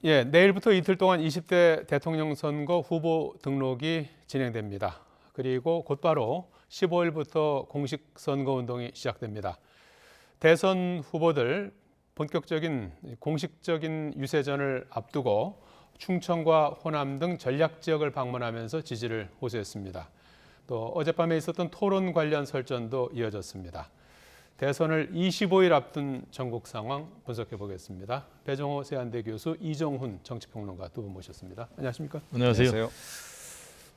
예, 내일부터 이틀 동안 20대 대통령 선거 후보 등록이 진행됩니다. 그리고 곧바로 15일부터 공식 선거 운동이 시작됩니다. 대선 후보들 본격적인 공식적인 유세전을 앞두고 충청과 호남 등 전략 지역을 방문하면서 지지를 호소했습니다. 또 어젯밤에 있었던 토론 관련 설전도 이어졌습니다. 대선을 25일 앞둔 전국 상황 분석해 보겠습니다. 배종호 세한대 교수, 이정훈 정치평론가 두 분 모셨습니다. 안녕하십니까? 안녕하세요.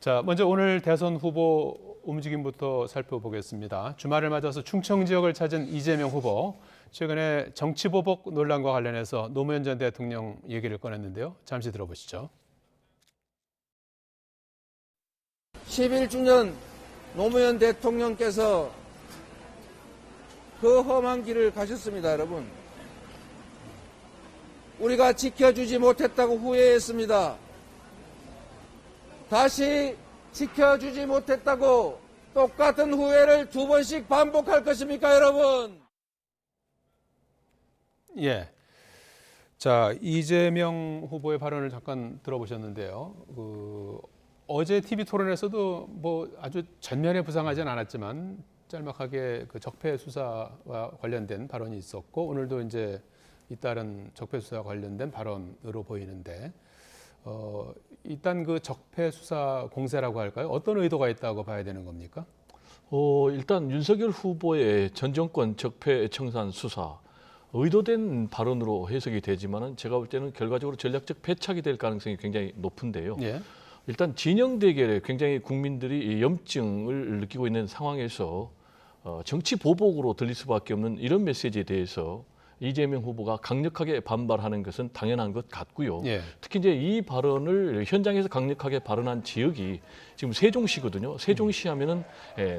자, 먼저 오늘 대선 후보 움직임부터 살펴보겠습니다. 주말을 맞아서 충청 지역을 찾은 이재명 후보, 최근에 정치보복 논란과 관련해서 노무현 전 대통령 얘기를 꺼냈는데요. 잠시 들어보시죠. 11주년 노무현 대통령께서 그 험한 길을 가셨습니다, 여러분. 우리가 지켜주지 못했다고 후회했습니다. 다시 지켜주지 못했다고 똑같은 후회를 2번씩 반복할 것입니까, 여러분? 예. 자, 이재명 후보의 발언을 잠깐 들어보셨는데요. 어제 TV 토론에서도 뭐 아주 전면에 부상하진 않았지만 짤막하게 그 적폐 수사와 관련된 발언이 있었고, 오늘도 이제 잇따른 적폐 수사와 관련된 발언으로 보이는데, 일단 그 적폐 수사 공세라고 할까요? 어떤 의도가 있다고 봐야 되는 겁니까? 일단 윤석열 후보의 전 정권 적폐 청산 수사 의도된 발언으로 해석이 되지만은 제가 볼 때는 결과적으로 전략적 패착이 될 가능성이 굉장히 높은데요. 예. 일단 진영 대결에 굉장히 국민들이 염증을 느끼고 있는 상황에서 정치 보복으로 들릴 수밖에 없는 이런 메시지에 대해서 이재명 후보가 강력하게 반발하는 것은 당연한 것 같고요. 예. 특히 이제 이 발언을 현장에서 강력하게 발언한 지역이 지금 세종시거든요. 세종시 하면은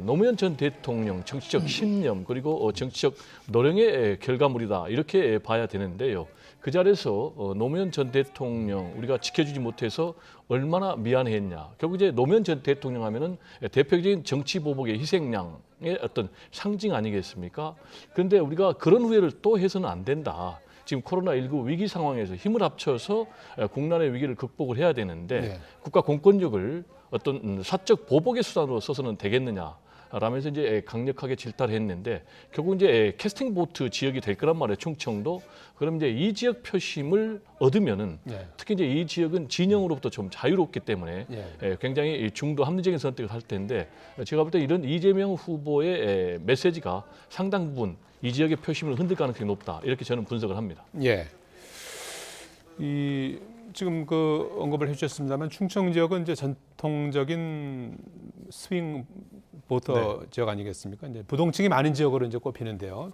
노무현 전 대통령 정치적 신념 그리고 정치적 노령의 결과물이다 이렇게 봐야 되는데요. 그 자리에서 노무현 전 대통령 우리가 지켜주지 못해서 얼마나 미안했냐. 결국 이제 노무현 전 대통령 하면은 대표적인 정치 보복의 희생양의 어떤 상징 아니겠습니까? 그런데 우리가 그런 후회를 또 해서는 안 된다. 지금 코로나19 위기 상황에서 힘을 합쳐서 국난의 위기를 극복을 해야 되는데 네. 국가 공권력을 어떤 사적 보복의 수단으로 써서는 되겠느냐. 라면서 이제 강력하게 질타를 했는데 결국 이제 캐스팅 보트 지역이 될 거란 말이에요. 충청도. 그럼 이제 이 지역 표심을 얻으면은 네. 특히 이제 이 지역은 진영으로부터 좀 자유롭기 때문에 굉장히 중도 합리적인 선택을 할 텐데 제가 볼 때 이런 이재명 후보의 메시지가 상당 부분 이 지역의 표심을 흔들 가능성이 높다. 이렇게 저는 분석을 합니다. 예. 지금 그 언급을 해주셨습니다만 충청 지역은 이제 전통적인 스윙 보터 지역 아니겠습니까? 이제 부동층이 많은 지역으로 이제 꼽히는데요.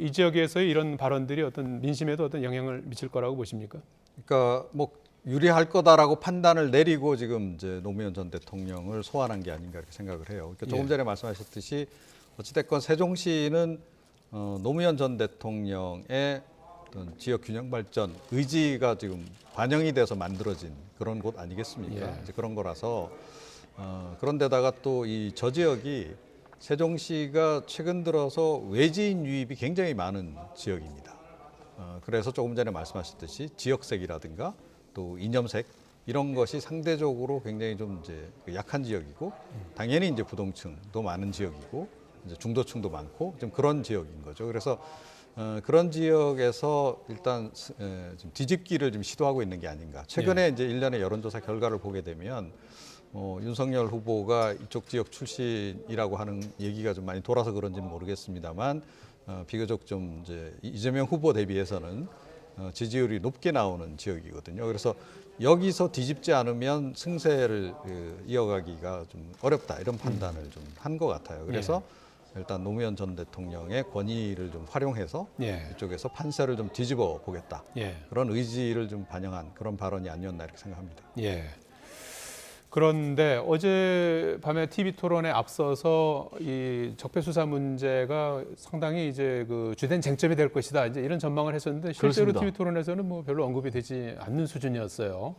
이 지역에서의 이런 발언들이 어떤 민심에도 어떤 영향을 미칠 거라고 보십니까? 그러니까 뭐 유리할 거다라고 판단을 내리고 지금 이제 노무현 전 대통령을 소환한 게 아닌가 이렇게 생각을 해요. 그러니까 조금 전에 말씀하셨듯이 어찌됐건 세종시는 노무현 전 대통령의 어떤 지역 균형 발전 의지가 지금 반영이 돼서 만들어진 그런 곳 아니겠습니까? 이제 그런 거라서 그런데다가 또 이 저 지역이 세종시가 최근 들어서 외지인 유입이 굉장히 많은 지역입니다. 그래서 조금 전에 말씀하셨듯이 지역색이라든가 또 이념색 이런 것이 상대적으로 굉장히 좀 이제 약한 지역이고 당연히 이제 부동층도 많은 지역이고 이제 중도층도 많고 좀 그런 지역인 거죠. 그래서 그런 지역에서 일단 좀 뒤집기를 좀 시도하고 있는 게 아닌가. 최근에 이제 일련의 여론조사 결과를 보게 되면 윤석열 후보가 이쪽 지역 출신이라고 하는 얘기가 좀 많이 돌아서 그런지는 모르겠습니다만 비교적 좀 이제 이재명 후보 대비해서는 지지율이 높게 나오는 지역이거든요. 그래서 여기서 뒤집지 않으면 승세를 이어가기가 좀 어렵다 이런 판단을 좀 한 것 같아요. 그래서 일단 노무현 전 대통령의 권위를 좀 활용해서 이쪽에서 판세를 좀 뒤집어 보겠다. 그런 의지를 좀 반영한 그런 발언이 아니었나 이렇게 생각합니다. 예. 그런데 어젯밤에 TV 토론에 앞서서 이 적폐 수사 문제가 상당히 이제 그 주된 쟁점이 될 것이다. 이제 이런 전망을 했었는데 실제로 그렇습니다. TV 토론에서는 뭐 별로 언급이 되지 않는 수준이었어요.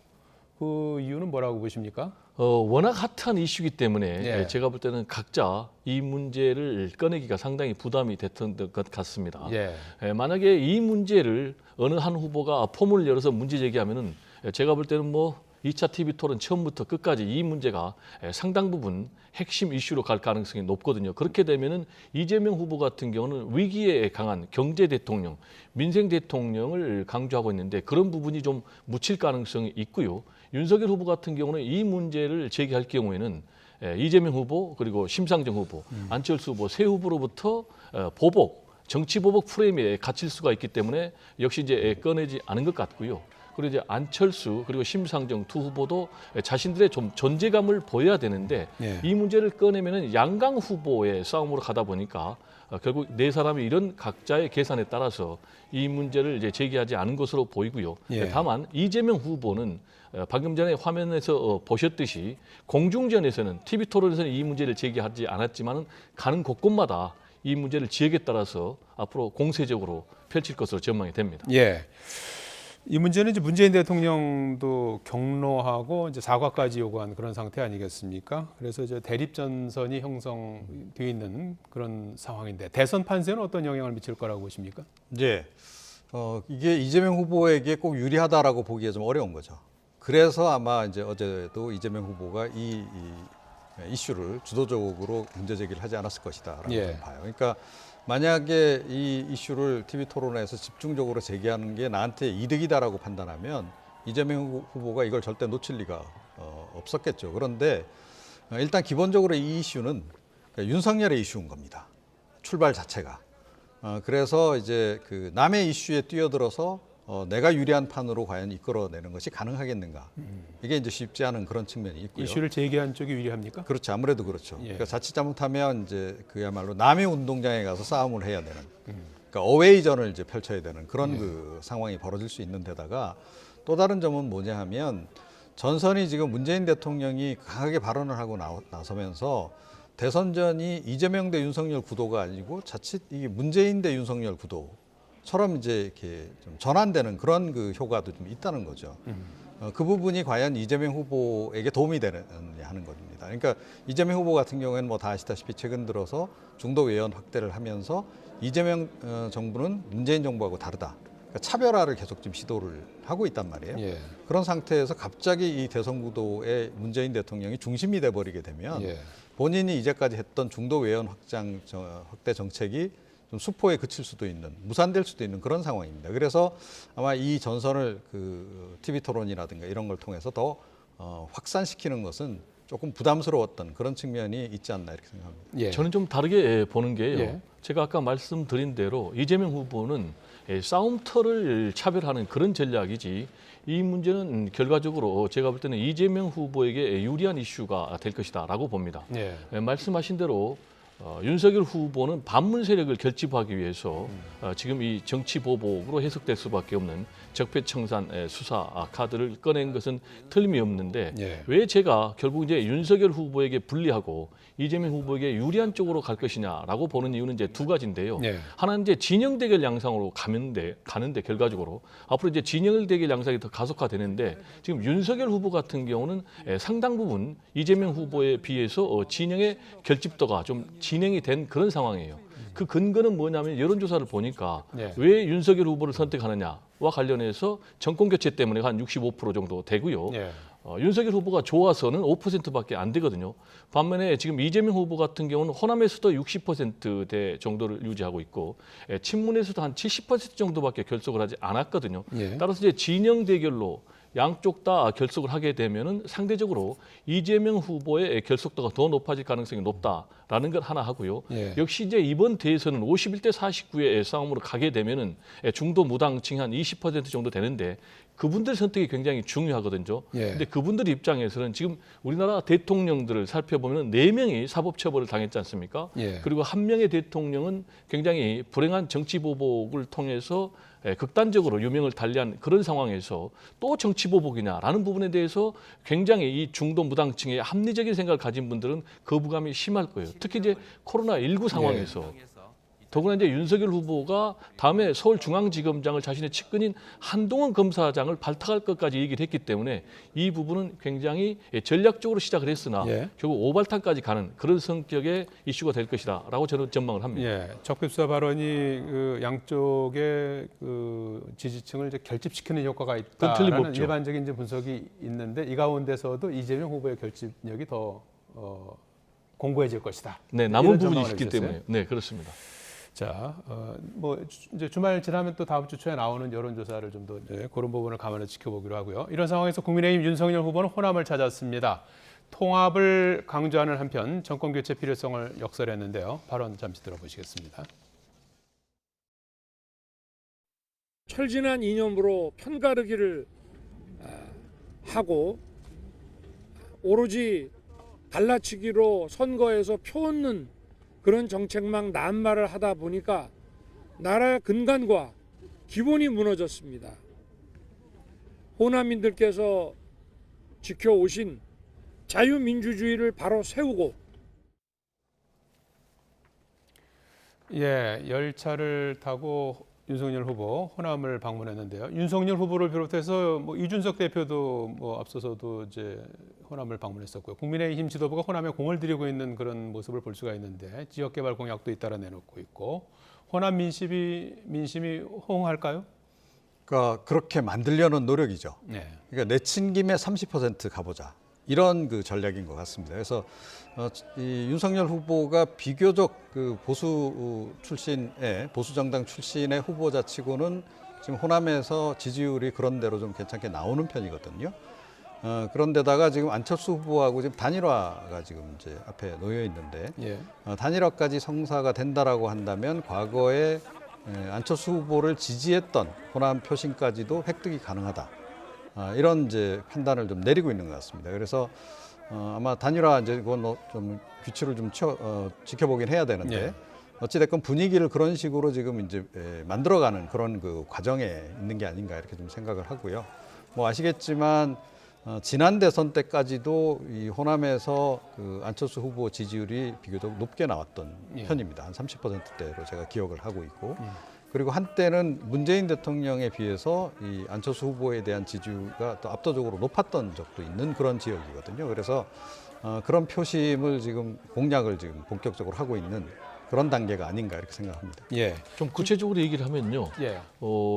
그 이유는 뭐라고 보십니까? 워낙 핫한 이슈이기 때문에 예. 제가 볼 때는 각자 이 문제를 꺼내기가 상당히 부담이 됐던 것 같습니다. 예. 만약에 이 문제를 어느 한 후보가 포문을 열어서 문제 제기하면은 제가 볼 때는 뭐 2차 TV 토론 처음부터 끝까지 이 문제가 상당 부분 핵심 이슈로 갈 가능성이 높거든요. 그렇게 되면은 이재명 후보 같은 경우는 위기에 강한 경제 대통령, 민생 대통령을 강조하고 있는데 그런 부분이 좀 묻힐 가능성이 있고요. 윤석열 후보 같은 경우는 이 문제를 제기할 경우에는 이재명 후보 그리고 심상정 후보, 안철수 후보 세 후보로부터 보복, 정치 보복 프레임에 갇힐 수가 있기 때문에 역시 이제 꺼내지 않은 것 같고요. 그리고 이제 안철수 그리고 심상정 두 후보도 자신들의 좀 존재감을 보여야 되는데 예. 이 문제를 꺼내면은 양강 후보의 싸움으로 가다 보니까 결국 네 사람이 이런 각자의 계산에 따라서 이 문제를 이제 제기하지 않은 것으로 보이고요. 예. 다만 이재명 후보는 방금 전에 화면에서 보셨듯이 공중전에서는 TV 토론에서는 이 문제를 제기하지 않았지만은 가는 곳곳마다 이 문제를 지역에 따라서 앞으로 공세적으로 펼칠 것으로 전망이 됩니다. 예. 이 문제는 이제 문재인 대통령도 격노하고 이제 사과까지 요구한 그런 상태 아니겠습니까? 그래서 이제 대립 전선이 형성되어 있는 그런 상황인데 대선 판세는 어떤 영향을 미칠 거라고 보십니까? 이제 이게 이재명 후보에게 꼭 유리하다라고 보기가 좀 어려운 거죠. 그래서 아마 이제 어제도 이재명 후보가 이 이슈를 주도적으로 문제 제기를 하지 않았을 것이다라고 예. 봐요. 그러니까 만약에 이 이슈를 TV 토론에서 집중적으로 제기하는 게 나한테 이득이다라고 판단하면 이재명 후보가 이걸 절대 놓칠 리가 없었겠죠. 그런데 일단 기본적으로 이 이슈는 윤석열의 이슈인 겁니다. 출발 자체가. 그래서 이제 그 남의 이슈에 뛰어들어서 내가 유리한 판으로 과연 이끌어내는 것이 가능하겠는가. 이게 이제 쉽지 않은 그런 측면이 있고요. 이슈를 제기한 쪽이 유리합니까? 그렇죠. 아무래도 그렇죠. 예. 그러니까 자칫 잘못하면 이제 그야말로 남의 운동장에 가서 싸움을 해야 되는, 그러니까 어웨이전을 이제 펼쳐야 되는 그런 그 상황이 벌어질 수 있는 데다가 또 다른 점은 뭐냐 하면 전선이 지금 문재인 대통령이 강하게 발언을 하고 나서면서 대선전이 이재명 대 윤석열 구도가 아니고 자칫 이게 문재인 대 윤석열 구도처럼 이제 이렇게 좀 전환되는 그런 그 효과도 좀 있다는 거죠. 그 부분이 과연 이재명 후보에게 도움이 되느냐 하는 겁니다. 그러니까 이재명 후보 같은 경우에는 뭐 다 아시다시피 최근 들어서 중도 외연 확대를 하면서 이재명 정부는 문재인 정부하고 다르다. 그러니까 차별화를 계속 지금 시도를 하고 있단 말이에요. 예. 그런 상태에서 갑자기 이 대선 구도에 문재인 대통령이 중심이 돼버리게 되면 예. 본인이 이제까지 했던 중도 외연 확대 정책이 좀 수포에 그칠 수도 있는, 무산될 수도 있는 그런 상황입니다. 그래서 아마 이 전선을 그 TV 토론이라든가 이런 걸 통해서 더 확산시키는 것은 조금 부담스러웠던 그런 측면이 있지 않나 이렇게 생각합니다. 예. 저는 좀 다르게 보는 게요. 예. 제가 아까 말씀드린 대로 이재명 후보는 싸움터를 차별하는 그런 전략이지 이 문제는 결과적으로 제가 볼 때는 이재명 후보에게 유리한 이슈가 될 것이다라고 봅니다. 예. 말씀하신 대로 윤석열 후보는 반문 세력을 결집하기 위해서 지금 이 정치 보복으로 해석될 수밖에 없는 적폐청산 수사 카드를 꺼낸 것은 틀림이 없는데 예. 왜 제가 결국 이제 윤석열 후보에게 불리하고 이재명 후보에게 유리한 쪽으로 갈 것이냐라고 보는 이유는 이제 두 가지인데요. 예. 하나는 이제 진영 대결 양상으로 가는데 결과적으로 앞으로 이제 진영 대결 양상이 더 가속화되는데 지금 윤석열 후보 같은 경우는 상당 부분 이재명 후보에 비해서 진영의 결집도가 좀 진행이 된 그런 상황이에요. 그 근거는 뭐냐면 여론조사를 보니까 예. 왜 윤석열 후보를 선택하느냐와 관련해서 정권 교체 때문에 한 65% 정도 되고요. 예. 윤석열 후보가 좋아서는 5%밖에 안 되거든요. 반면에 지금 이재명 후보 같은 경우는 호남에서도 60%대 정도를 유지하고 있고 친문에서도 한 70% 정도밖에 결속을 하지 않았거든요. 예. 따라서 이제 진영 대결로 양쪽 다 결속을 하게 되면은 상대적으로 이재명 후보의 결속도가 더 높아질 가능성이 높다라는 걸 하나 하고요. 예. 역시 이제 이번 대회에서는 51대 49의 싸움으로 가게 되면은 중도 무당층 한 20% 정도 되는데 그분들 선택이 굉장히 중요하거든요. 예. 근데 그분들 입장에서는 지금 우리나라 대통령들을 살펴보면 4명이 사법 처벌을 당했지 않습니까? 예. 그리고 한 명의 대통령은 굉장히 불행한 정치 보복을 통해서 극단적으로 유명을 달리한 그런 상황에서 또 정치 보복이냐라는 부분에 대해서 굉장히 이 중도 무당층의 합리적인 생각을 가진 분들은 거부감이 심할 거예요. 특히 이제 코로나19 상황에서 더구나 이제 윤석열 후보가 다음에 서울중앙지검장을 자신의 측근인 한동훈 검사장을 발탁할 것까지 얘기를 했기 때문에 이 부분은 굉장히 전략적으로 시작을 했으나 예. 결국 오발탄까지 가는 그런 성격의 이슈가 될 것이다라고 저는 전망을 합니다. 예, 적폐수사 발언이 그 양쪽의 그 지지층을 이제 결집시키는 효과가 그건 있다라는 틀림없죠. 일반적인 이제 분석이 있는데 이 가운데서도 이재명 후보의 결집력이 더 공고해질 것이다. 네, 남은 이런 부분이 전망을 있기 해주셨어요. 때문에 네 그렇습니다. 자, 뭐 이제 주말 지나면 또 다음 주 초에 나오는 여론조사를 좀 더 그런 부분을 감안해 지켜보기로 하고요. 이런 상황에서 국민의힘 윤석열 후보는 호남을 찾았습니다. 통합을 강조하는 한편 정권 교체 필요성을 역설했는데요. 발언 잠시 들어보시겠습니다. 철진한 이념으로 편가르기를 하고 오로지 갈라치기로 선거에서 표 얻는 그런 정책만 남말을 하다 보니까 나라의 근간과 기본이 무너졌습니다. 호남인들께서 지켜오신 자유민주주의를 바로 세우고 예, 열차를 타고 윤석열 후보 호남을 방문했는데요. 윤석열 후보를 비롯해서 뭐 이준석 대표도 뭐 앞서서도 이제 호남을 방문했었고요. 국민의힘 지도부가 호남에 공을 들이고 있는 그런 모습을 볼 수가 있는데 지역 개발 공약도 잇따라 내놓고 있고 호남 민심이 호응할까요? 그러니까 그렇게 만들려는 노력이죠. 네. 그러니까 내친 김에 30% 가보자. 이런 그 전략인 것 같습니다. 그래서 이 윤석열 후보가 비교적 그 보수 정당 출신의 후보자치고는 지금 호남에서 지지율이 그런 대로 좀 괜찮게 나오는 편이거든요. 그런데다가 지금 안철수 후보하고 지금 단일화가 지금 이제 앞에 놓여 있는데 예. 단일화까지 성사가 된다라고 한다면 과거에 안철수 후보를 지지했던 호남 표심까지도 획득이 가능하다. 이런 이제 판단을 좀 내리고 있는 것 같습니다. 그래서 아마 단일화 이제 그건 좀 규칙을 좀 지켜보긴 해야 되는데 예. 어찌됐건 분위기를 그런 식으로 지금 이제 만들어가는 그런 그 과정에 있는 게 아닌가 이렇게 좀 생각을 하고요. 뭐 아시겠지만 지난 대선 때까지도 이 호남에서 그 안철수 후보 지지율이 비교적 높게 나왔던 예. 편입니다. 한 30%대로 제가 기억을 하고 있고. 그리고 한때는 문재인 대통령에 비해서 이 안철수 후보에 대한 지지율가 또 압도적으로 높았던 적도 있는 그런 지역이거든요. 그래서 그런 표심을 지금 공략을 지금 본격적으로 하고 있는 그런 단계가 아닌가 이렇게 생각합니다. 예. 좀 구체적으로 얘기를 하면요. 예.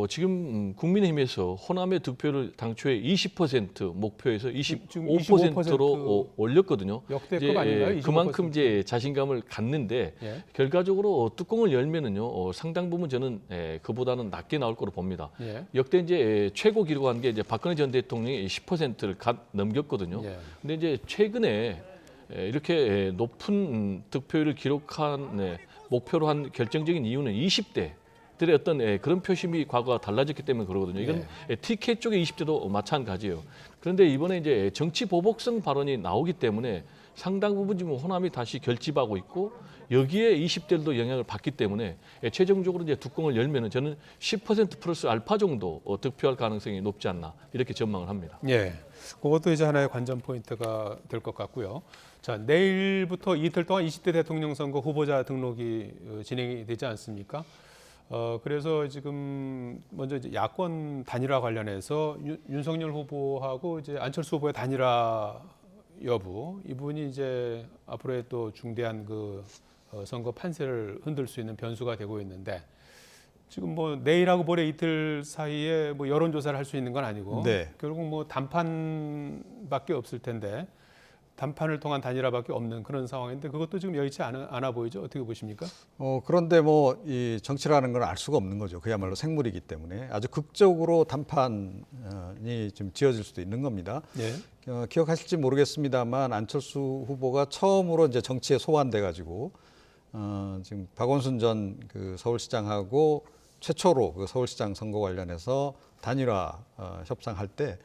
지금 국민의힘에서 호남의 득표를 당초에 20% 목표에서 지금 25%로 올렸거든요. 역대급 아닌가요? 25%? 그만큼 이제 자신감을 갖는데 예. 결과적으로 뚜껑을 열면은요 상당 부분 저는 그보다는 낮게 나올 거로 봅니다. 예. 역대 이제 최고 기록한 게 이제 박근혜 전 대통령이 10%를 넘겼거든요. 예. 근데 이제 최근에 이렇게 높은 득표율을 기록한 목표로 한 결정적인 이유는 20대들의 어떤 그런 표심이 과거와 달라졌기 때문에 그러거든요. 이건 TK 쪽의 20대도 마찬가지예요. 그런데 이번에 이제 정치 보복성 발언이 나오기 때문에 상당 부분 지금 호남이 다시 결집하고 있고 여기에 20대들도 영향을 받기 때문에 최종적으로 이제 뚜껑을 열면은 저는 10% 플러스 알파 정도 득표할 가능성이 높지 않나 이렇게 전망을 합니다. 예, 그것도 이제 하나의 관전 포인트가 될 것 같고요. 자, 내일부터 이틀 동안 20대 대통령 선거 후보자 등록이 진행이 되지 않습니까? 그래서 지금 먼저 이제 야권 단일화 관련해서 윤석열 후보하고 이제 안철수 후보의 단일화 여부, 이분이 이제 앞으로의 또 중대한 그 선거 판세를 흔들 수 있는 변수가 되고 있는데. 지금 뭐 내일하고 모레 이틀 사이에 뭐 여론조사를 할 수 있는 건 아니고 네. 결국 뭐 단판밖에 없을 텐데 단판을 통한 단일화밖에 없는 그런 상황인데 그것도 지금 여의치 않아 보이죠? 어떻게 보십니까? 그런데 뭐 이 정치라는 건 알 수가 없는 거죠. 그야말로 생물이기 때문에 아주 극적으로 단판이 좀 지어질 수도 있는 겁니다. 예. 기억하실지 모르겠습니다만 안철수 후보가 처음으로 이제 정치에 소환돼 가지고 지금 박원순 전 그 서울시장하고 최초로 그 서울시장 선거 관련해서 단일화 협상할 때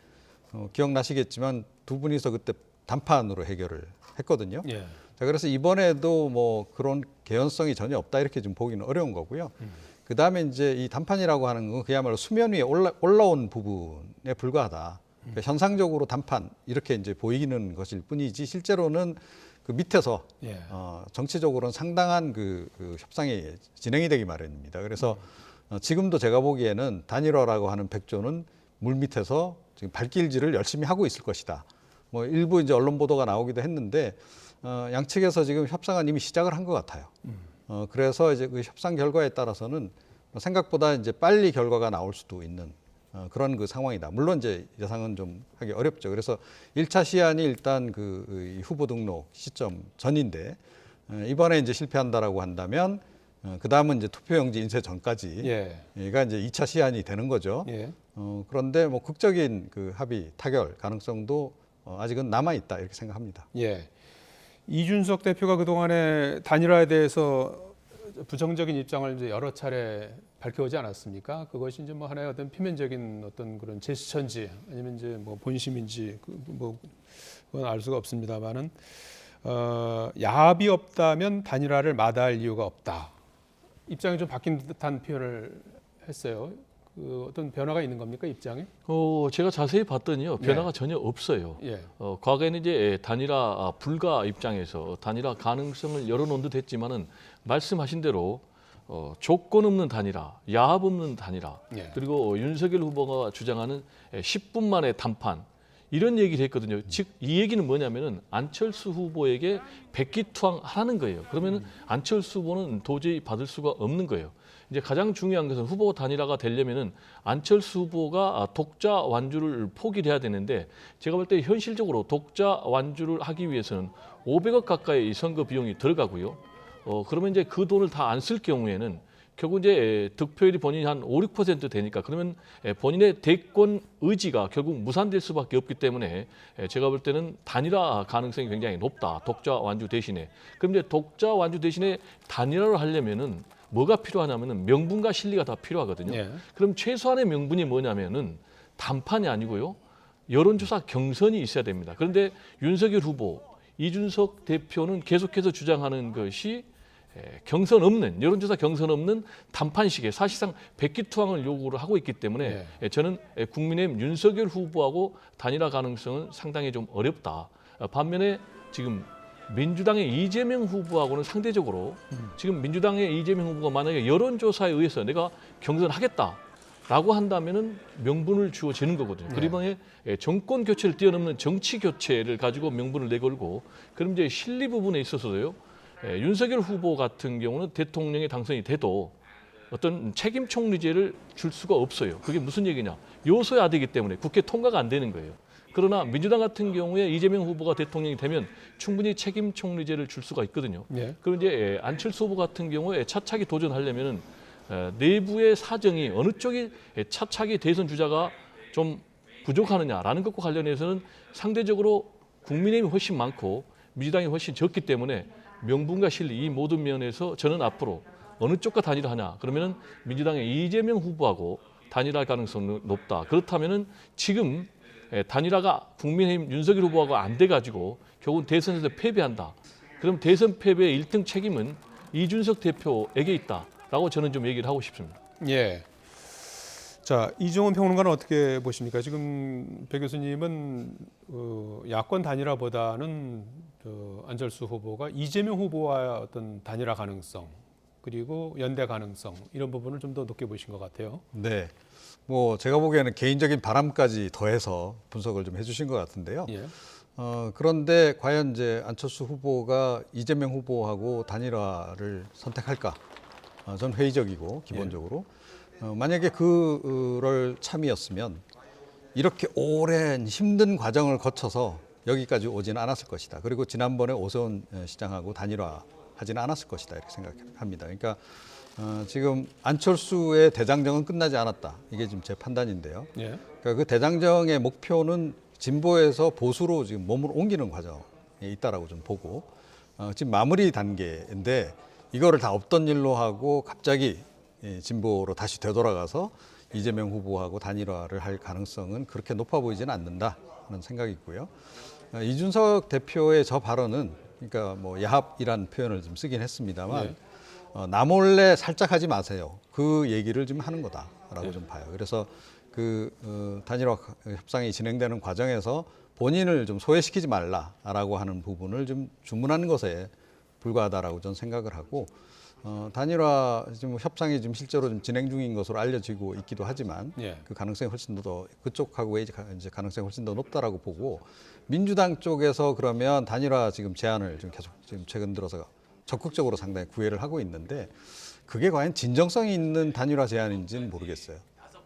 기억나시겠지만 두 분이서 그때 단판으로 해결을 했거든요. 예. 자, 그래서 이번에도 뭐 그런 개연성이 전혀 없다 이렇게 좀 보기는 어려운 거고요. 그 다음에 이제 이 단판이라고 하는 건 그야말로 수면 위에 올라온 부분에 불과하다. 그러니까 현상적으로 단판 이렇게 이제 보이는 것일 뿐이지 실제로는 그 밑에서 예. 정치적으로는 상당한 그 협상이 진행이 되기 마련입니다. 그래서 지금도 제가 보기에는 단일화라고 하는 백조는 물 밑에서 지금 발길질을 열심히 하고 있을 것이다. 뭐 일부 이제 언론 보도가 나오기도 했는데 양측에서 지금 협상은 이미 시작을 한 것 같아요. 그래서 이제 그 협상 결과에 따라서는 생각보다 이제 빨리 결과가 나올 수도 있는 그런 그 상황이다. 물론 이제 예상은 좀 하기 어렵죠. 그래서 1차 시한이 일단 그 후보 등록 시점 전인데 이번에 이제 실패한다라고 한다면 그 다음은 이제 투표용지 인쇄 전까지 얘가 이제 2차 시한이 되는 거죠. 그런데 뭐 극적인 그 합의 타결 가능성도 아직은 남아 있다 이렇게 생각합니다. 예. 이준석 대표가 그동안에 단일화에 대해서 부정적인 입장을 이제 여러 차례 밝혀오지 않았습니까? 그것이 이제 뭐 하나의 어떤 표면적인 어떤 그런 제스처인지 아니면 이제 뭐 본심인지 뭐 그건 알 수가 없습니다만은 야합이 없다면 단일화를 마다할 이유가 없다. 입장이 좀 바뀐 듯한 표현을 했어요. 그 어떤 변화가 있는 겁니까 입장에? 제가 자세히 봤더니요 변화가 전혀 없어요. 과거에는 이제 단일화 불가 입장에서 단일화 가능성을 열어놓은 듯 했지만은 말씀하신 대로 조건 없는 단일화, 야합 없는 단일화, 그리고 윤석열 후보가 주장하는 10분 만에 단판 이런 얘기를 했거든요. 즉 이 얘기는 뭐냐면은 안철수 후보에게 백기투항하라는 거예요. 그러면은 안철수 후보는 도저히 받을 수가 없는 거예요. 이제 가장 중요한 것은 후보 단일화가 되려면은 안철수 후보가 독자 완주를 포기를 해야 되는데 제가 볼 때 현실적으로 독자 완주를 하기 위해서는 500억 가까이 선거 비용이 들어가고요. 그러면 이제 그 돈을 다 안 쓸 경우에는 결국 이제 득표율이 본인이 한 5, 6% 되니까 그러면 본인의 대권 의지가 결국 무산될 수밖에 없기 때문에 제가 볼 때는 단일화 가능성이 굉장히 높다. 독자 완주 대신에. 그럼 이제 독자 완주 대신에 단일화를 하려면은 뭐가 필요하냐면은 명분과 실리가 다 필요하거든요. 그럼 최소한의 명분이 뭐냐면은 단판이 아니고요. 여론조사 경선이 있어야 됩니다. 그런데 윤석열 후보, 이준석 대표는 계속해서 주장하는 것이 경선 없는, 여론조사 경선 없는 단판식의 사실상 백기투항을 요구를 하고 있기 때문에 저는 국민의힘 윤석열 후보하고 단일화 가능성은 상당히 좀 어렵다. 반면에 지금 민주당의 이재명 후보하고는 상대적으로 지금 민주당의 이재명 후보가 만약에 여론조사에 의해서 내가 경선하겠다라고 한다면은 명분을 주어지는 거거든요. 그리고 정권 교체를 뛰어넘는 정치 교체를 가지고 명분을 내걸고 그럼 이제 실리 부분에 있어서도요. 윤석열 후보 같은 경우는 대통령에 당선이 돼도 어떤 책임 총리제를 줄 수가 없어요. 그게 무슨 얘기냐? 요소야되기 때문에 국회 통과가 안 되는 거예요. 그러나 민주당 같은 경우에 이재명 후보가 대통령이 되면 충분히 책임 총리제를 줄 수가 있거든요. 그럼 이제 안철수 후보 같은 경우에 차차기 도전하려면은 내부의 사정이 어느 쪽이 차차기 대선 주자가 좀 부족하느냐라는 것과 관련해서는 상대적으로 국민의힘이 훨씬 많고 민주당이 훨씬 적기 때문에 명분과 실리 이 모든 면에서 저는 앞으로 어느 쪽과 단일화하냐 그러면은 민주당의 이재명 후보하고 단일화 가능성이 높다. 그렇다면은 지금 단일화가 국민의힘 윤석열 후보하고 안 돼가지고 결국 대선에서 패배한다. 그럼 대선 패배의 1등 책임은 이준석 대표에게 있다라고 저는 좀 얘기를 하고 싶습니다. 예. 자, 이종훈 평론가는 어떻게 보십니까? 지금 배 교수님은 야권 단일화보다는 안철수 후보가 이재명 후보와의 어떤 단일화 가능성 그리고 연대 가능성 이런 부분을 좀 더 높게 보신 것 같아요. 네. 뭐 제가 보기에는 개인적인 바람까지 더해서 분석을 좀 해주신 것 같은데요. 그런데 과연 이제 안철수 후보가 이재명 후보하고 단일화를 선택할까? 전 회의적이고 기본적으로 만약에 그럴 참이었으면 이렇게 오랜 힘든 과정을 거쳐서 여기까지 오지는 않았을 것이다. 그리고 지난번에 오세훈 시장하고 단일화하지는 않았을 것이다 이렇게 생각합니다. 그러니까 지금 안철수의 대장정은 끝나지 않았다. 이게 지금 제 판단인데요. 그러니까 그 대장정의 목표는 진보에서 보수로 지금 몸을 옮기는 과정에 있다라고 좀 보고 지금 마무리 단계인데 이거를 다 없던 일로 하고 갑자기 진보로 다시 되돌아가서 이재명 후보하고 단일화를 할 가능성은 그렇게 높아 보이지는 않는다 하는 생각이 있고요. 이준석 대표의 저 발언은 그러니까 뭐 야합이라는 표현을 좀 쓰긴 했습니다만 나 몰래 살짝 하지 마세요. 그 얘기를 좀 하는 거다라고 좀 봐요. 그래서 단일화 협상이 진행되는 과정에서 본인을 좀 소외시키지 말라라고 하는 부분을 좀 주문하는 것에 불과하다라고 저는 생각을 하고 단일화 지금 협상이 지금 실제로 좀 진행 중인 것으로 알려지고 있기도 하지만 예. 그 가능성이 훨씬 더 그쪽하고 이제 가능성이 훨씬 더 높다라고 보고 민주당 쪽에서 그러면 단일화 지금 제안을 좀 계속 지금 최근 들어서 적극적으로 상당히 구애를 하고 있는데 그게 과연 진정성이 있는 단일화 제안인지는 모르겠어요.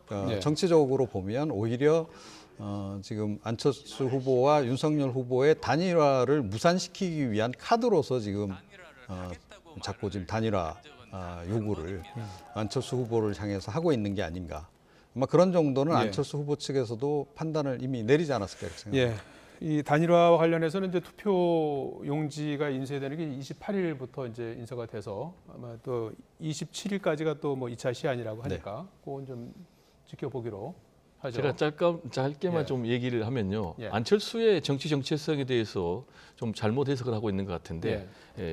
그러니까 예. 정치적으로 보면 오히려 지금 안철수 후보와 윤석열 후보의 단일화를 무산시키기 위한 카드로서 지금 자꾸 지금 단일화 요구를 안철수 후보를 향해서 하고 있는 게 아닌가. 아마 그런 정도는 예. 안철수 후보 측에서도 판단을 이미 내리지 않았을까 이렇게 생각합니다. 예. 이 단일화와 관련해서는 이제 투표 용지가 인쇄되는 게 28일부터 이제 인쇄가 돼서 아마 또 27일까지가 또 뭐 2차 시한이라고 하니까 그건 좀 지켜보기로 하죠. 제가 짧게만 예. 좀 얘기를 하면요. 예. 안철수의 정치 정체성에 대해서 좀 잘못 해석을 하고 있는 것 같은데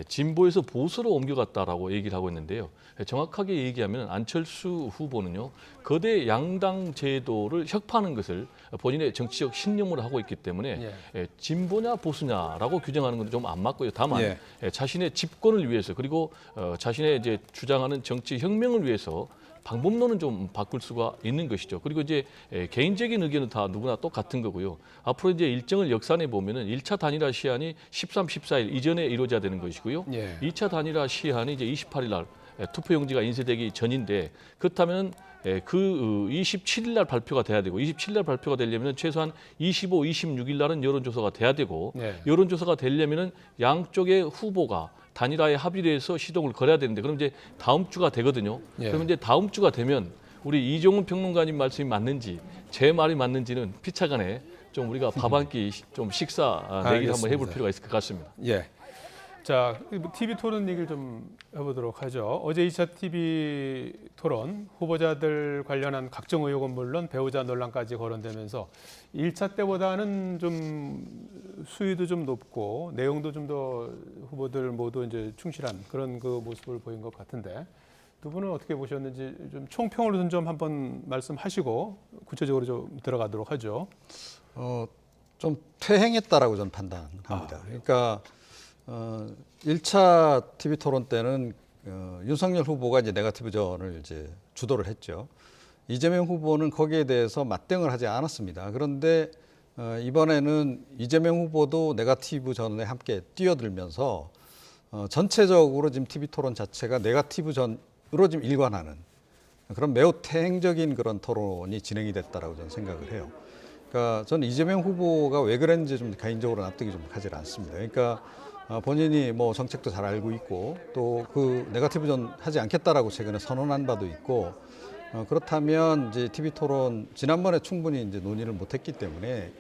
진보에서 보수로 옮겨갔다라고 얘기를 하고 있는데요. 정확하게 얘기하면 안철수 후보는요. 거대 양당 제도를 혁파하는 것을 본인의 정치적 신념으로 하고 있기 때문에 진보냐 보수냐라고 규정하는 건 좀 안 맞고요. 다만 자신의 집권을 위해서 그리고 자신의 이제 주장하는 정치 혁명을 위해서 방법론은 좀 바꿀 수가 있는 것이죠. 그리고 이제 개인적인 의견은 다 누구나 똑같은 거고요. 앞으로 이제 일정을 역산해 보면은 1차 단일화 시한이 13, 14일 이전에 이루어져야 되는 것이고요. 예. 2차 단일화 시한이 이제 28일 날 투표용지가 인쇄되기 전인데 그렇다면 그 27일 날 발표가 돼야 되고 27일 날 발표가 되려면 최소한 25, 26일 날은 여론조사가 돼야 되고 여론조사가 되려면은 양쪽의 후보가 단일화에 합의를 해서 시동을 걸어야 되는데 그럼 이제 다음 주가 되거든요. 그러면 이제 다음 주가 되면 우리 이종훈 평론가님 말씀이 맞는지 제 말이 맞는지는 피차간에 좀 우리가 밥 한 끼 좀 식사 내기를 한번 해볼 필요가 있을 것 같습니다. 예. 자, TV 토론 얘기를 좀 해보도록 하죠. 어제 2차 TV 토론 후보자들 관련한 각종 의혹은 물론 배우자 논란까지 거론되면서 1차 때보다는 좀 수위도 좀 높고 내용도 좀 더 후보들 모두 이제 충실한 그런 그 모습을 보인 것 같은데 두 분은 어떻게 보셨는지 좀 총평으로는 좀 한번 말씀하시고 구체적으로 좀 들어가도록 하죠. 좀 퇴행했다라고 저는 판단합니다. 그러니까 1차 TV 토론 때는 윤석열 후보가 이제 네거티브전을 이제 주도를 했죠. 이재명 후보는 거기에 대해서 맞대응을 하지 않았습니다. 그런데 이번에는 이재명 후보도 네거티브전에 함께 뛰어들면서 전체적으로 지금 TV 토론 자체가 네거티브전으로 지금 일관하는 그런 매우 퇴행적인 그런 토론이 진행이 됐다라고 저는 생각을 해요. 그러니까 저는 이재명 후보가 왜 그랬는지 좀 개인적으로 납득이 좀 가지 않습니다. 그러니까 본인이 뭐 정책도 잘 알고 있고 또 그 네거티브전 하지 않겠다라고 최근에 선언한 바도 있고 그렇다면 이제 TV 토론 지난번에 충분히 이제 논의를 못했기 때문에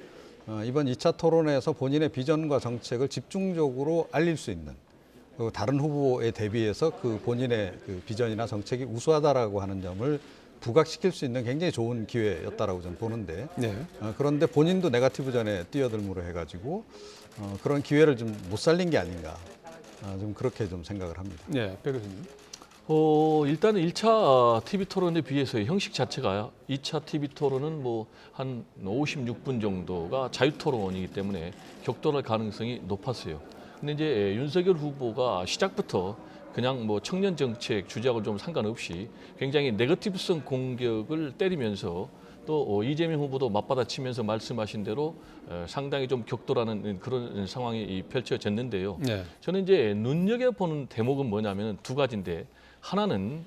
이번 2차 토론에서 본인의 비전과 정책을 집중적으로 알릴 수 있는 그리고 다른 후보에 대비해서 그 본인의 그 비전이나 정책이 우수하다라고 하는 점을 부각시킬 수 있는 굉장히 좋은 기회였다라고 저는 보는데 그런데 본인도 네거티브전에 뛰어들므로 해가지고 그런 기회를 좀 못 살린 게 아닌가 좀 그렇게 좀 생각을 합니다. 네, 배 교수님. 일단은 1차 TV 토론에 비해서의 형식 자체가 2차 TV 토론은 뭐 한 56분 정도가 자유 토론이기 때문에 격돌할 가능성이 높았어요. 근데 이제 윤석열 후보가 시작부터 그냥 뭐 청년 정책 주제하고 좀 상관없이 굉장히 네거티브성 공격을 때리면서 또 이재명 후보도 맞받아치면서 말씀하신 대로 상당히 좀 격돌하는 그런 상황이 펼쳐졌는데요. 저는 이제 눈여겨보는 대목은 뭐냐면 두 가지인데 하나는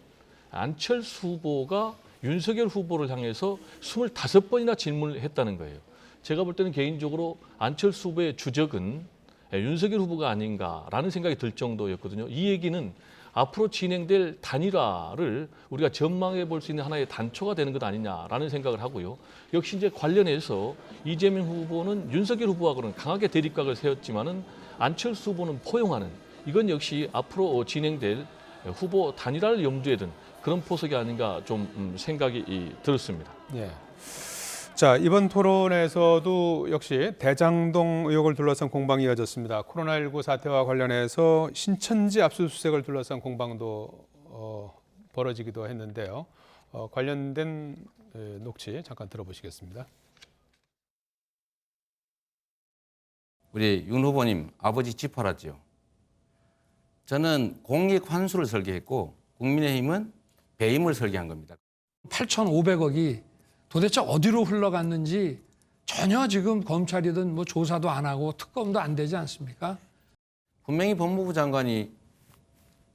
안철수 후보가 윤석열 후보를 향해서 25번이나 질문을 했다는 거예요. 제가 볼 때는 개인적으로 안철수 후보의 주적은 윤석열 후보가 아닌가라는 생각이 들 정도였거든요. 이 얘기는 앞으로 진행될 단일화를 우리가 전망해 볼 수 있는 하나의 단초가 되는 것 아니냐라는 생각을 하고요. 역시 이제 관련해서 이재명 후보는 윤석열 후보하고는 강하게 대립각을 세웠지만은 안철수 후보는 포용하는 이건 앞으로 진행될 후보 단일화를 염두에 둔 그런 포석이 아닌가 좀 생각이 들었습니다. 예. 자, 이번 토론에서도 역시 대장동 의혹을 둘러싼 공방이 이어졌습니다. 코로나19 사태와 관련해서 신천지 압수수색을 둘러싼 공방도 벌어지기도 했는데요. 관련된 녹취 잠깐 들어보시겠습니다. 우리 윤 후보님 아버지 집 팔았죠. 저는 공익 환수를 설계했고 국민의힘은 배임을 설계한 겁니다. 8,500억이 도대체 어디로 흘러갔는지 전혀 지금 검찰이든 뭐 조사도 안 하고 특검도 안 되지 않습니까? 분명히 법무부 장관이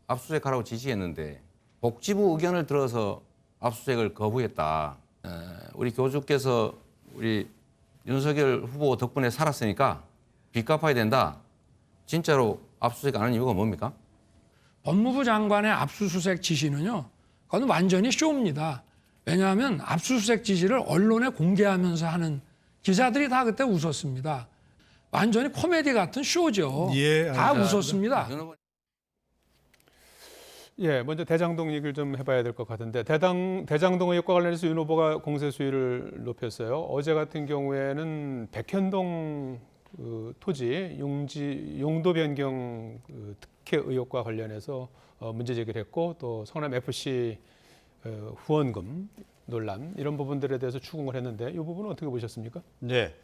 압수수색하라고 지시했는데 복지부 의견을 들어서 압수수색을 거부했다. 우리 교주께서 우리 윤석열 후보 덕분에 살았으니까 빚 갚아야 된다. 진짜로 압수수색 안 하는 이유가 뭡니까? 법무부 장관의 압수수색 지시는요, 그건 완전히 쇼입니다. 왜냐하면 압수수색 지시를 언론에 공개하면서 하는 기자들이 다 그때 웃었습니다. 완전히 코미디 같은 쇼죠. 다 웃었습니다. 예, 먼저 대장동 얘기를 좀 해봐야 될 것 같은데 대장동 의혹과 관련해서 윤 후보가 공세 수위를 높였어요. 어제 같은 경우에는 백현동 토지 용도 변경 특혜 의혹과 관련해서 문제 제기를 했고 또 성남 FC 후원금 논란 이런 부분들에 대해서 추궁을 했는데 이 부분은 어떻게 보셨습니까? 네.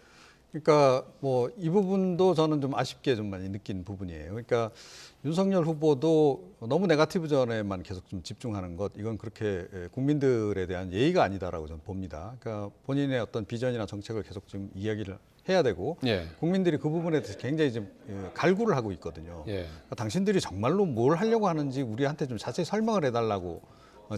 그러니까 뭐 이 부분도 저는 좀 아쉽게 좀 많이 느낀 부분이에요. 그러니까 윤석열 후보도 너무 네거티브전에만 계속 좀 집중하는 것 이건 그렇게 국민들에 대한 예의가 아니다라고 저는 봅니다. 그러니까 본인의 어떤 비전이나 정책을 계속 좀 이야기를 해야 되고 예. 국민들이 그 부분에 대해서 굉장히 좀 갈구를 하고 있거든요. 예. 그러니까 당신들이 정말로 뭘 하려고 하는지 우리한테 좀 자세히 설명을 해달라고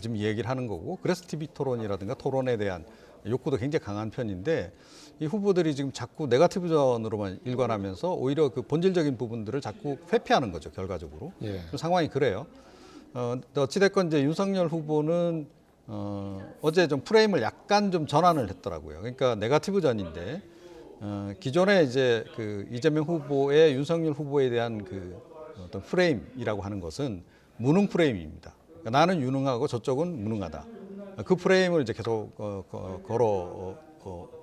지금 얘기를 하는 거고 그래서 TV 토론이라든가 토론에 대한 욕구도 굉장히 강한 편인데 이 후보들이 지금 자꾸 네거티브전으로만 일관하면서 오히려 그 본질적인 부분들을 자꾸 회피하는 거죠 결과적으로. 예. 좀 상황이 그래요. 어찌됐건 이제 윤석열 후보는 어제 좀 프레임을 약간 좀 전환을 했더라고요. 그러니까 네거티브전인데 기존에 이제 그 이재명 후보의 윤석열 후보에 대한 그 어떤 프레임이라고 하는 것은 무능 프레임입니다. 그러니까 나는 유능하고 저쪽은 무능하다. 그 프레임을 이제 계속 걸어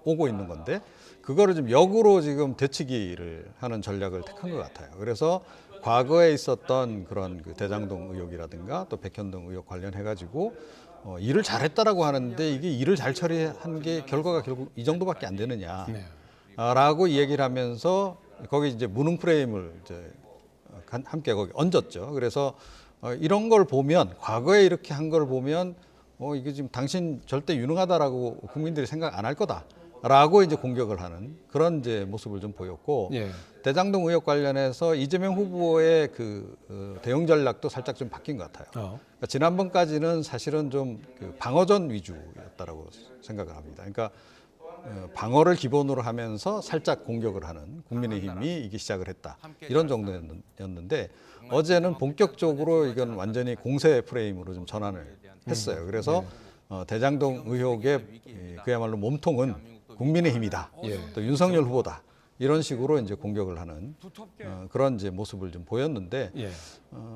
오고 있는 건데 그거를 좀 역으로 지금 되치기를 하는 전략을 택한 것 같아요. 그래서 과거에 있었던 그런 그 대장동 의혹이라든가 또 백현동 의혹 관련해 가지고 일을 잘했다라고 하는데 이게 일을 잘 처리한 게 결과가 결국 이 정도밖에 안 되느냐. 네. 라고 얘기를 하면서 거기 이제 무능 프레임을 이제 함께 거기 얹었죠. 그래서 이런 걸 보면 과거에 이렇게 한 걸 보면 이게 지금 당신 절대 유능하다라고 국민들이 생각 안 할 거다라고 이제 공격을 하는 그런 이제 모습을 좀 보였고 예. 대장동 의혹 관련해서 이재명 후보의 그 대응 전략도 살짝 좀 바뀐 것 같아요. 그러니까 지난번까지는 사실은 좀 그 방어전 위주였다라고 생각을 합니다. 그러니까 방어를 기본으로 하면서 살짝 공격을 하는 국민의힘이 이기 시작을 했다. 이런 정도였는데 어제는 본격적으로 이건 완전히 공세 프레임으로 좀 전환을 했어요. 그래서 대장동 의혹의 그야말로 몸통은 국민의힘이다. 예. 또 윤석열 후보다. 이런 식으로 이제 공격을 하는 그런 이제 모습을 좀 보였는데 예.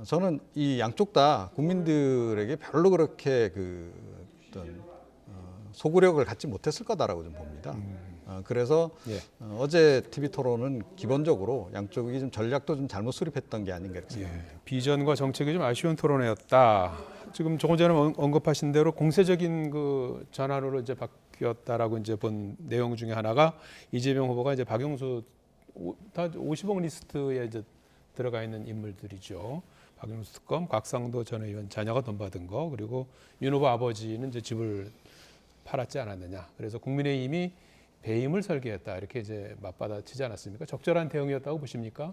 저는 이 양쪽 다 국민들에게 별로 그렇게 그 어떤 소구력을 갖지 못했을 거다라고 좀 봅니다. 그래서 예. 어제 TV 토론은 기본적으로 양쪽이 좀 전략도 좀 잘못 수립했던 게 아닌가 이렇게 생각합니다. 비전과 정책이 좀 아쉬운 토론회였다. 지금 조금 전에 언급하신 대로 공세적인 그 전환으로 이제 바뀌었다라고 이제 본 내용 중에 하나가 이재명 후보가 이제 박영수 다 50억 리스트에 이제 들어가 있는 인물들이죠. 박영수 특검, 곽상도 전 의원 자녀가 돈 받은 거 그리고 윤 후보 아버지는 이제 집을 팔았지 않았느냐. 그래서 국민의힘이 배임을 설계했다 이렇게 이제 맞받아치지 않았습니까? 적절한 대응이었다고 보십니까?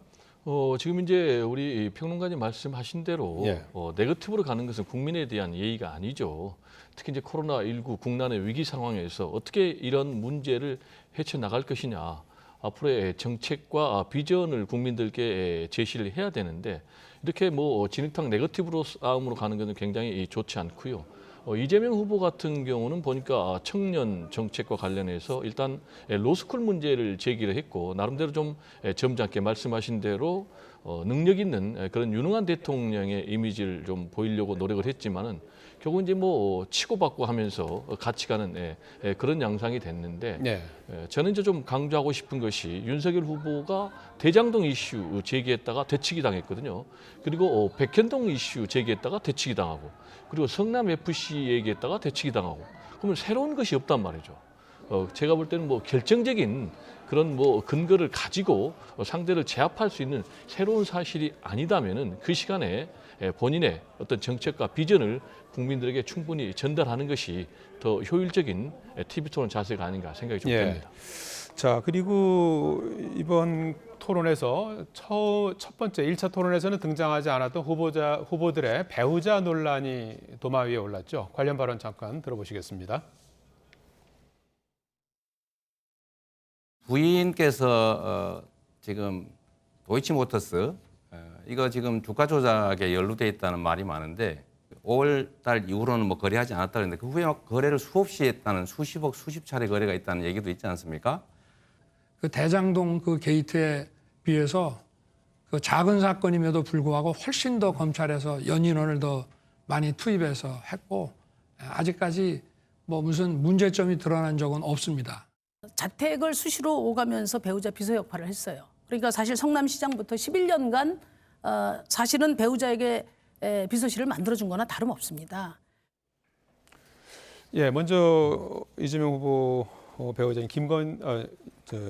지금 이제 우리 평론가님 말씀하신 대로 예. 네거티브로 가는 것은 국민에 대한 예의가 아니죠. 특히 이제 코로나19 국난의 위기 상황에서 어떻게 이런 문제를 헤쳐나갈 것이냐. 앞으로의 정책과 비전을 국민들께 제시를 해야 되는데 이렇게 뭐 진흙탕 네거티브로 싸움으로 가는 것은 굉장히 좋지 않고요. 이재명 후보 같은 경우는 보니까 청년 정책과 관련해서 일단 로스쿨 문제를 제기를 했고 나름대로 좀 점잖게 말씀하신 대로 능력 있는 그런 유능한 대통령의 이미지를 좀 보이려고 노력을 했지만은 결국 이제 뭐 치고받고 하면서 같이 가는 그런 양상이 됐는데 네. 저는 이제 좀 강조하고 싶은 것이 윤석열 후보가 대장동 이슈 제기했다가 되치기 당했거든요. 그리고 백현동 이슈 제기했다가 되치기 당하고 그리고 성남 FC 얘기했다가 되치기 당하고 그러면 새로운 것이 없단 말이죠. 제가 볼 때는 뭐 결정적인 그런 뭐 근거를 가지고 상대를 제압할 수 있는 새로운 사실이 아니다면은 그 시간에 본인의 어떤 정책과 비전을 국민들에게 충분히 전달하는 것이 더 효율적인 TV 토론 자세가 아닌가 생각이 좀 듭니다. 자, 그리고 이번 토론에서 첫 번째 1차 토론에서는 등장하지 않았던 후보들의 배우자 논란이 도마 위에 올랐죠. 관련 발언 잠깐 들어보시겠습니다. 부인께서 지금 도이치모터스 이거 지금 주가 조작에 연루돼 있다는 말이 많은데 5월 달 이후로는 뭐 거래하지 않았다 그랬는데 그 후에 막 거래를 수없이 했다는 수십억 수십 차례 거래가 있다는 얘기도 있지 않습니까? 그 대장동 그 게이트에 비해서 그 작은 사건임에도 불구하고 훨씬 더 검찰에서 연인원을 더 많이 투입해서 했고 아직까지 뭐 무슨 문제점이 드러난 적은 없습니다. 자택을 수시로 오가면서 배우자 비서 역할을 했어요. 그러니까 사실 성남시장부터 11년간 사실은 배우자에게 비서실을 만들어준 거나 다름없습니다. 예, 먼저 이재명 후보 배우자인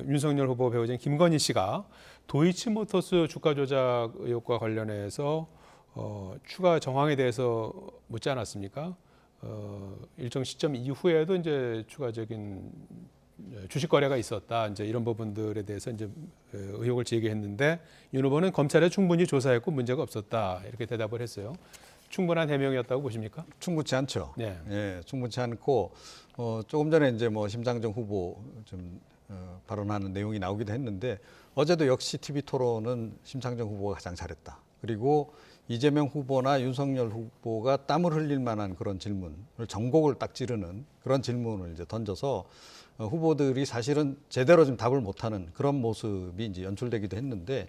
윤석열 후보 배우자인 김건희 씨가 도이치모터스 주가 조작 의혹과 관련해서 추가 정황에 대해서 묻지 않았습니까? 일정 시점 이후에도 이제 추가적인 주식 거래가 있었다. 이제 이런 부분들에 대해서 이제 의혹을 제기했는데 윤 후보는 검찰에 충분히 조사했고 문제가 없었다. 이렇게 대답을 했어요. 충분한 해명이었다고 보십니까? 충분치 않죠. 네. 예, 충분치 않고 조금 전에 이제 뭐 심상정 후보 좀 발언하는 내용이 나오기도 했는데 어제도 역시 TV 토론은 심상정 후보가 가장 잘했다. 그리고 이재명 후보나 윤석열 후보가 땀을 흘릴 만한 그런 질문을 전곡을 딱 찌르는 그런 질문을 이제 던져서 후보들이 사실은 제대로 좀 답을 못하는 그런 모습이 이제 연출되기도 했는데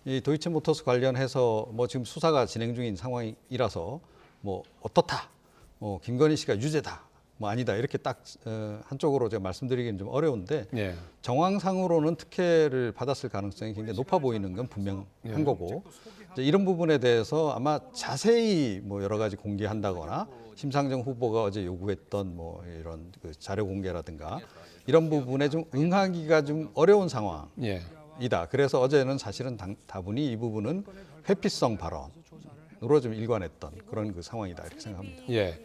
이 도이치모터스 관련해서 뭐 지금 수사가 진행 중인 상황이라서 뭐 어떻다, 김건희 씨가 유죄다, 뭐 아니다 이렇게 딱 한쪽으로 제가 말씀드리기는 좀 어려운데 예. 정황상으로는 특혜를 받았을 가능성이 굉장히 높아 보이는 건 분명한 거고 이제 이런 부분에 대해서 아마 자세히 뭐 여러 가지 공개한다거나 심상정 후보가 어제 요구했던 뭐 이런 그 자료 공개라든가 이런 부분에 좀 응하기가 좀 어려운 상황. 예. 이다. 그래서 어제는 사실은 다분히 이 부분은 회피성 발언으로 좀 일관했던 그런 그 상황이다 이렇게 생각합니다. 예.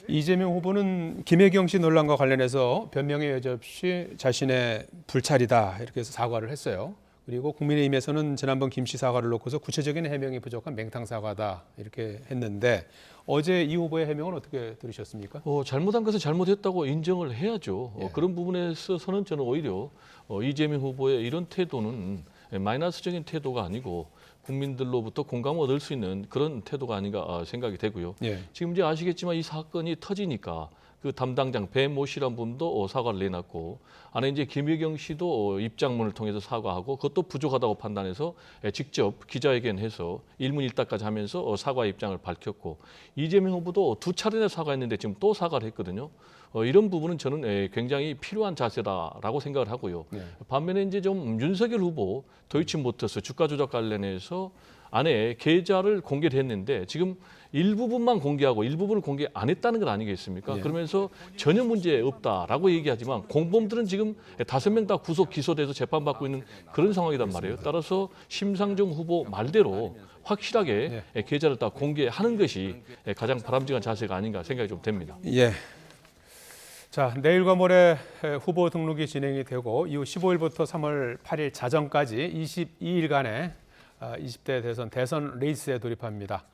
이재명 후보는 김혜경 씨 논란과 관련해서 변명의 여지 없이 자신의 불찰이다 이렇게 해서 사과를 했어요. 그리고 국민의힘에서는 지난번 김 씨 사과를 놓고서 구체적인 해명이 부족한 맹탕 사과다 이렇게 했는데 어제 이 후보의 해명은 어떻게 들으셨습니까? 잘못한 것은 잘못했다고 인정을 해야죠. 예. 그런 부분에 있어서는 저는 오히려 이재명 후보의 이런 태도는 마이너스적인 태도가 아니고 국민들로부터 공감을 얻을 수 있는 그런 태도가 아닌가 생각이 되고요. 예. 지금 이제 아시겠지만 이 사건이 터지니까 그 담당장 배모 씨란 분도 사과를 내놨고 안에 이제 김혜경 씨도 입장문을 통해서 사과하고 그것도 부족하다고 판단해서 직접 기자회견해서 일문일답까지 하면서 사과 입장을 밝혔고 이재명 후보도 두 차례나 사과했는데 지금 또 사과를 했거든요. 이런 부분은 저는 굉장히 필요한 자세다라고 생각을 하고요. 네. 반면에 이제 좀 윤석열 후보 도이치모터스 주가 조작 관련해서 안에 계좌를 공개를 했는데 지금 일부분만 공개하고 일부분을 공개 안 했다는 건 아니겠습니까? 예. 그러면서 전혀 문제 없다라고 얘기하지만 공범들은 지금 5명 다 구속 기소돼서 재판받고 있는 그런 상황이란 말이에요. 따라서 심상정 후보 말대로 확실하게 계좌를 다 공개하는 것이 가장 바람직한 자세가 아닌가 생각이 좀 됩니다. 예. 자, 내일과 모레 후보 등록이 진행이 되고 이후 15일부터 3월 8일 자정까지 22일간의 20대 대선 레이스에 돌입합니다.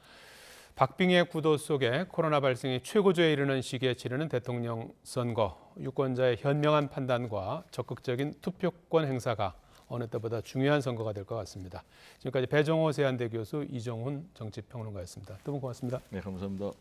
박빙의 구도 속에 코로나 발생이 최고조에 이르는 시기에 치르는 대통령 선거, 유권자의 현명한 판단과 적극적인 투표권 행사가 어느 때보다 중요한 선거가 될 것 같습니다. 지금까지 배정호 세한대 교수, 이정훈 정치평론가였습니다. 두 분 고맙습니다. 네, 감사합니다.